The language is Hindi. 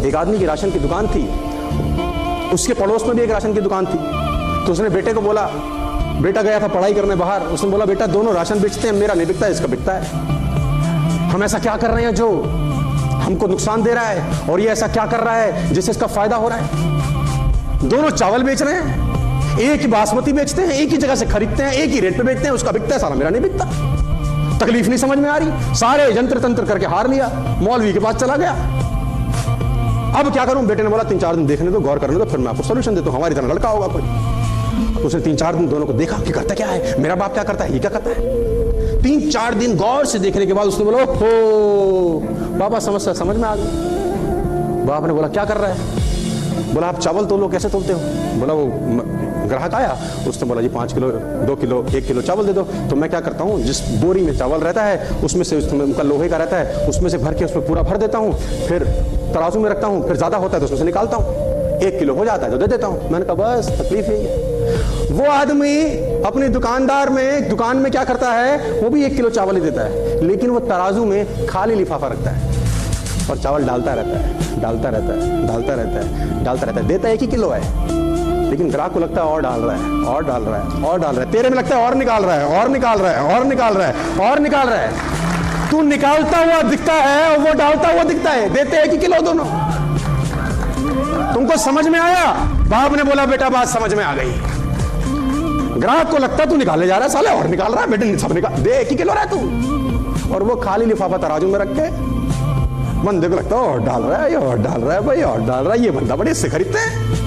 एक आदमी की राशन की दुकान थी, उसके पड़ोस में भी एक राशन की दुकान थी। तो उसने बेटे को बोला, बेटा गया था पढ़ाई करने बाहर, उसने बोला बेटा दोनों राशन बेचते हैं, मेरा नहीं बिकता है, इसका बिकता है। हम ऐसा क्या कर रहे हैं जो हमको नुकसान दे रहा है, और ये ऐसा क्या कर रहा है जिससे इसका फायदा हो रहा है। दोनों चावल बेच रहे हैं, एक ही बासमती बेचते हैं, एक ही जगह से खरीदते हैं, एक ही रेट पे बेचते हैं, उसका बिकता है, साला मेरा नहीं बिकता। तकलीफ नहीं समझ में आ रही, सारे यंत्र तंत्र करके हार लिया, मौलवी के पास चला गया। अब क्या करूं? बेटे ने बोला 3-4 दिन देखने दो, गौर करने दो, फिर मैं आपको सोल्यूशन देता हूं, हमारी तरह लड़का होगा कोई। उसने 3-4 दिन दोनों को देखा कि करता क्या है, मेरा बाप क्या करता है, ये क्या करता है। 3-4 दिन गौर से देखने के बाद उसने बोला हो बाबा समस्या समझ में आ गई। बाप ने बोला क्या कर रहा है? बोला आप चावल तोलो, कैसे तोलते हो? बोला वो ग्राहक आया, उसने बोला जी 5 किलो 2 किलो 1 किलो चावल दे दो। तो मैं क्या करता हूँ, जिस बोरी में चावल रहता है उसमें से, उसमें उनका लोहे का रहता है, उसमें से भर के उसमें पूरा भर देता हूँ, फिर तराजू में रखता हूँ, फिर ज्यादा होता है तो उसमें से निकालता हूँ, 1 किलो हो जाता है तो दे देता हूँ। मैंने कहा बस तकलीफ यही है। वो आदमी अपनी दुकान में क्या करता है, वो भी 1 किलो चावल ही देता है, लेकिन वो तराजू में खाली लिफाफा रखता है और चावल डालता रहता है, डालता रहता है, डालता रहता है, डालता रहता है। देता 1 ही किलो है, लेकिन ग्राहक को लगता है और डाल रहा है, और डाल रहा है, और डाल रहा है। तेरे में लगता है और निकाल रहा है, और निकाल रहा है, और निकाल रहा है, और निकाल रहा है। तू निकालता हुआ दिखता है और वो डालता हुआ दिखता है। देते 1 ही किलो दोनों। तुमको समझ में आया? बाप ने बोला बेटा बात समझ में आ गई। ग्राहक को लगता तू निकाले जा रहा है, साले और निकाल रहा है, बेटे सब निकाल दे, 1 ही किलो रहा तू। और वो खाली लिफाफा तराजू में रख के बंदे को लगता है और डाल रहा है, ये और डाल रहा है भाई, और डाल रहा है, ये बंदा बड़े इससे खरीदते हैं।